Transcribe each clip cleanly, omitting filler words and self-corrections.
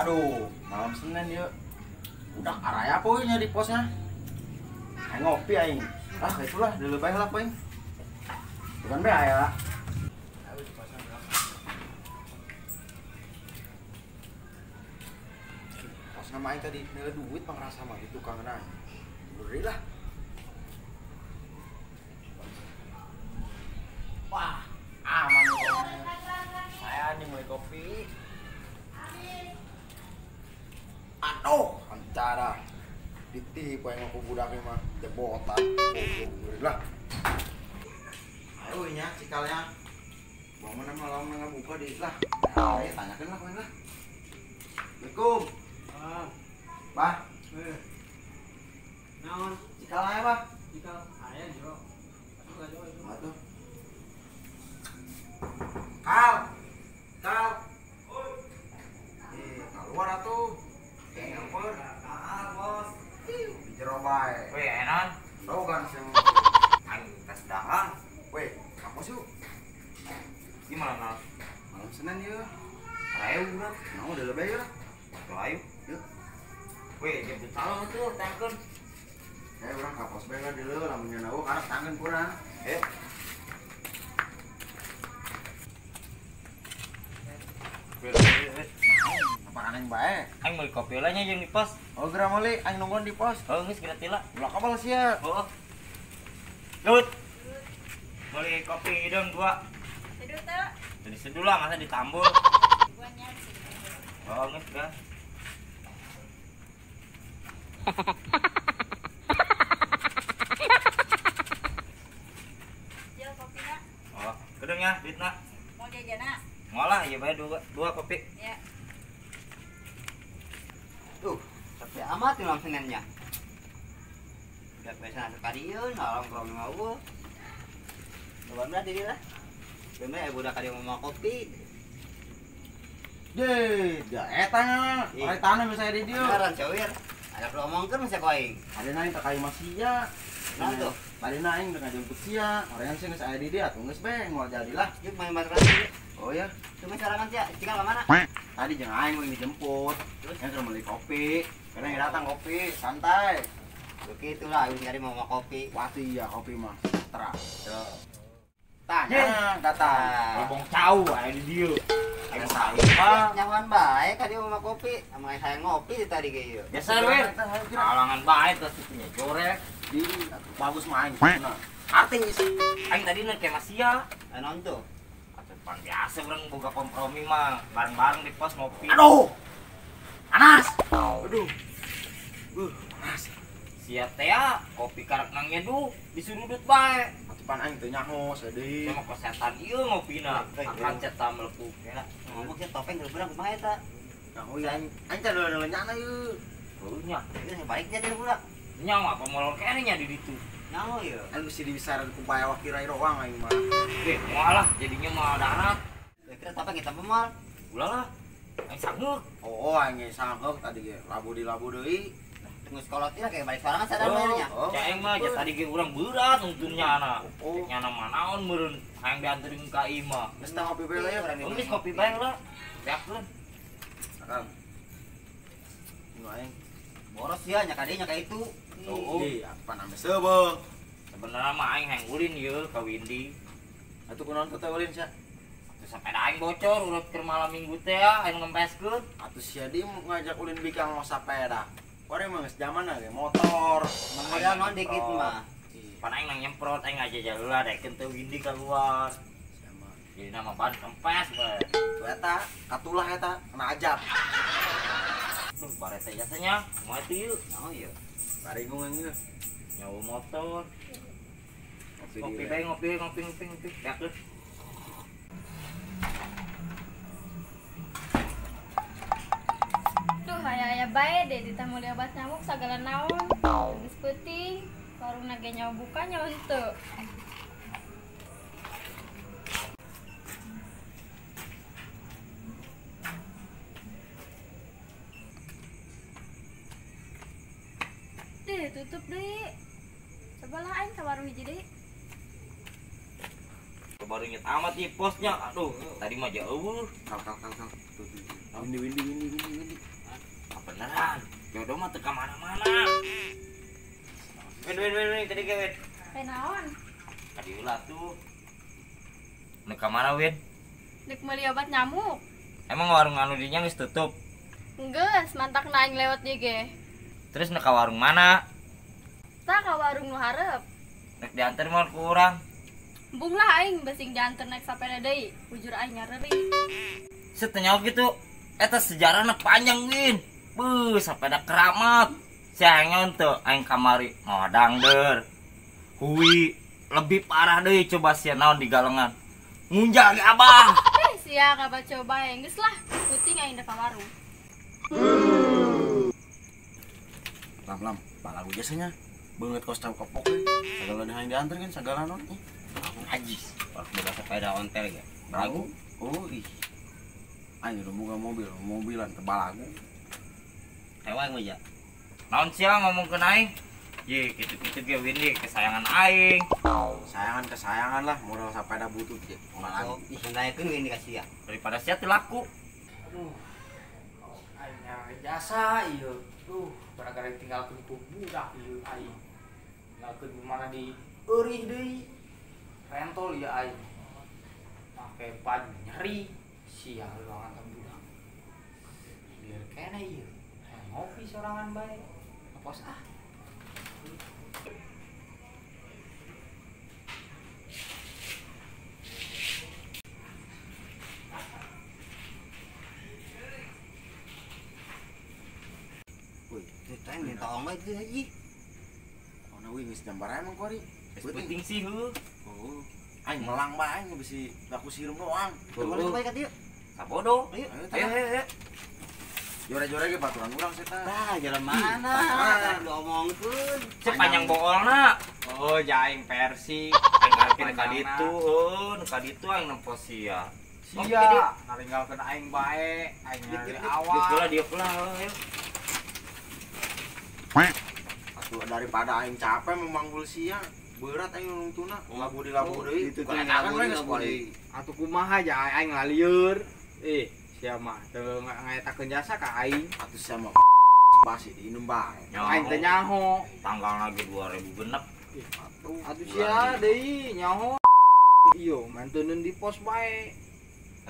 Aduh, malam Senin yuk. Udah araya poinnya di posnya. Aing ngopi aing. Ah, itulah dulu bae lah poin. Bukan bae ya. Pas nama aing tadi nilai duit pang rasa mah itu tukang nang. Beri lah. Wah, aman nih. Saya nih mulai kopi. Aduh, antara ditipu yang aku budaknya mah jebotan. Lah. Ayo nya cikalnya. Bangun malam nggak buka di lah. Ayo tanyakan lah koin lah. Assalamualaikum. Bah. Naon? Cikal aja, Bah. Cikal aya jero. Atuh. Kal. Kal. Keluar atuh. Kayak ngampur. Bos. Di jero bae. Weh, enak. Tahu kan sing Aing tes dahang. weh, kamu sih Gimana nal? malam Senin ya. Raya udah. Mau udah lebih ya. Tuh ayo. Yuk. Weh, jemput calon tuh, tangken. Orang kapos bae lah dulu lamun nyawa karep tangan kurang. Eh, Apa aneh bae? aing mau kopi lah nya jeung di pos. Oh, geura meuli aing nungguan di pos. Oh, geus kira tila. Ulah kabal sia. Oh. Lut. Beli kopi dong 2. Seduh tuh. Jadi seduh lah, masa ditambul. Guanya bisa. Oh, geus dah. Jil kopinya Oh, kedeng ya, duitna. mau jajana. Ngolah, ieu bae 2 kopi. Ya. Tuh, sepi amat nih malam Seninnya. Udah biasa nasi kadiun, ngalong ngalong ngawul. Lebaran dah diri lah. Bener budak kadiun mau kopi. Ye, da eta nya. Ora tanah bisa di dieu. Beneran cewir. Ada perlu omongkeun masih koing. Ada naing tak kayu masia. Nah tuh, Tadi naing tengah jemput sia. Orang yang sing geus aya di dia atuh geus bae moal jadi lah. yuk main baterai dulu. Oh ya, Cuma sarangan sih, cikal ke mana? tadi jeung aing mau dijemput. Terus yang suruh beli kopi. Karena yang datang kopi, santai. Begitulah, ini nyari mau kopi. Pasti ya kopi mah. Terang. Tanya. Kata. Ngomong cau aya di dieu. Aing Biasa. salah. Nyaman baik kadi mau kopi. Sama saya ngopi tadi kayak gitu. Biasa we. Halangan bae terus punya jorek. Di bagus main. Nah, artinya sih. Aing tadi nih kayak masia. Non tuh. Atuh pan biasa urang boga kompromi mah bareng-bareng di pos ngopi. Aduh. Panas. Aduh. Panas. Sia teh kopi karak nang nyeduh disurudut bae. Atupan aing teu nyaho sedih. Cuma kesehatan ieu ngopina. Akan cetam melepuh ya. Ngomong sih topeng geus berang kumaha eta? Nyaho aing teh dulu nyana ieu. Heunya. Ini baiknya dia pula. Nyawa apa molor kene nya di ditu. Nyaho ya. Aing mesti dibisaran ku bae wakirai doang aing mah. Mualah jadinya mah darat. Kira topeng kita pemal. Ulah lah. Aing sanggup. Oh, aing ge sangeup tadi ge labu di labu deui. Tunggu sekolah tidak kayak balik sorangan sadar mainnya. Oh. Ya aing mah jas tadi ge urang berat untunnya anak. Oh. Nyana manaon meureun hayang dianterin ka ieu mah. Geus tang kopi bae lah ya. Geus kopi bae lah. Siapkeun. Akang. Nu aing. Boros ya nya kadinya kayak itu. Oh. Ih, apa namanya sebeung. Sebenarnya mah aing hayang ulin ieu ka Windy. Atuh kunaon teh ulin sia? Terus sepeda aing bocor urut keur malam minggu teh ya aing ngempeskeun. Atuh sia di ngajak ulin bikang mau sepeda. Ore mah geus zamanna ge motor. Modal non dikit mah. Pan aing nang nyemprot aing aja jalur dekeun teh Windy keluar. Jadi nama ban kempes bae. Tuh eta, katulah eta, kena ajab. Duh, bare teh jasanya moal teh ieu. Oh iya. Baringung ieu. Nyawa motor. Ngopi Ngopi di bae ngopi. Siapkeun. Duh, aya bae deh ditamu li obat nyamuk sagala naon. Geus peuting. Warungna ge nyawa buka nyawa henteu. Tutup deh. Cobalah aing ka warung hiji deui. Baru inget amat di posnya. Aduh, tadi mah jauh. Kal. Tuh. Windy. beneran jodoh mah teu ka mana-mana. Win tadi ke Win. Kayak naon? Tadi ulah tuh. Nu ka mana Win? Dek meuli obat nyamuk. Emang warung anu dinya geus tutup. Enggeus, mantak naing lewat dia ge. Terus nu ka warung mana? Tak ka warung nu hareup. Rek diantar mah ku urang. Embung lah aing besing diantar naik sapeda deui. Bujur aing nyareri. Setenya gitu. Eta sejarahna panjang Win. Beuh, sapeda keramat. Sayangon tuh aing kamari ngodang deur. Hui, lebih parah deui coba sia naon di galengan. Ngunjang ge Abang. Sia ka coba yang geus lah. Puting aing da ka warung. Lam, balagu jasanya. Beungeut kos tahu kepok we. Sagala yang diantar kan sagala non. Ajis. Pas boga sepeda ontel ge. Balagu. Oh, ih. Aing udah boga mobilan ke balagu. Tewang we ya. Naon sia ngomongkeun aing? Ye, gitu-gitu ge Windy kesayangan aing. Kesayangan lah, modal sepeda butut ge. Oh, ih naekeun we dikasih ya. Daripada sia teu laku. Aduh, aing nyari jasa iya. Gara-gara tinggalkeun ku budak ieu aing. Tinggalkeun di mana di eurih deui. Rentol ya aing. Make baju nyeri. Sia ruangan teh budak. Biar kene ieu. Ngopi sorangan bae. Apos ah. Wih, kita ini tolong bae teh haji. Ona we geus jam baraha emang kori? Penting sih heuh. Oh. Aing melang bae aing bisi laku sirum doang. Boleh bae ka dieu. Sabodo. Ayo, Ayo. Jore-jore ge baturan urang sih tah. Tah, jalan mana? Lu omongkeun. Sepanjang boolna. Oh, jaing versi. Tinggalkeun ka ditu, nu ka ditu aing nempo sia. Sia, naringgalkeun aing bae, aing nyari awak. Dia pula. Atuh daripada aing capek memanggul sia, berat aing nuntuna. Labu deui. Itu teh Kuliahan we geus labu poe. Atuh kumaha aja aing ngalieur. Sia mah teu ngayatakeun jasa ka aing. Atuh sia mah basi diinum bae. Aing teh nyaho. Tanggal lagi 2000 genep. Atuh sia deui nyaho. Iyo, mantuneun di pos bae.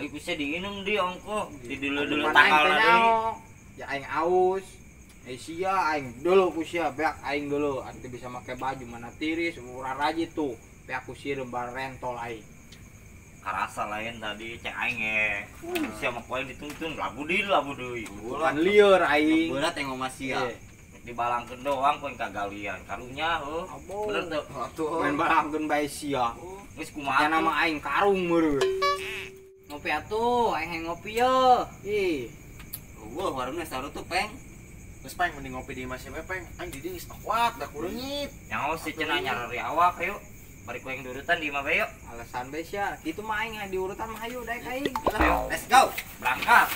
Ayo bisa diinum di ongko. Di dulu Pan aing tanggal teh lagi. nyaho. Ya aing aus. Sia aing dulu ku sia beak aing dulu. Atuh bisa make baju mana tiris, urang rajit tuh. Beak ku sireum bar rentol aing. Karasa lain tadi cek aing siapa poin dituntun labu deui. Bukan lieur aing. Berat yang ngomong sia. Dibalangkeun doang poin kagalian. Karunya Abo. bener tuh. Atuh. Main balangkeun bae sia. Geus Ya kumaha nama aing karung meureun. Ngopi atuh, aing ngopi ye. Ih, Wah, warungnya saru tuh peng. Geus peng mending ngopi di Mas Peng. Aing jadi geus kuat, da kurenyit. Nyaho si cenah nyarari awak yuk. Bari ku yang durutan di imah bae yuk. alasan bae sia. Kitu mah aing diurutan mah hayu daek aing. Ayo, Let's go. berangkat.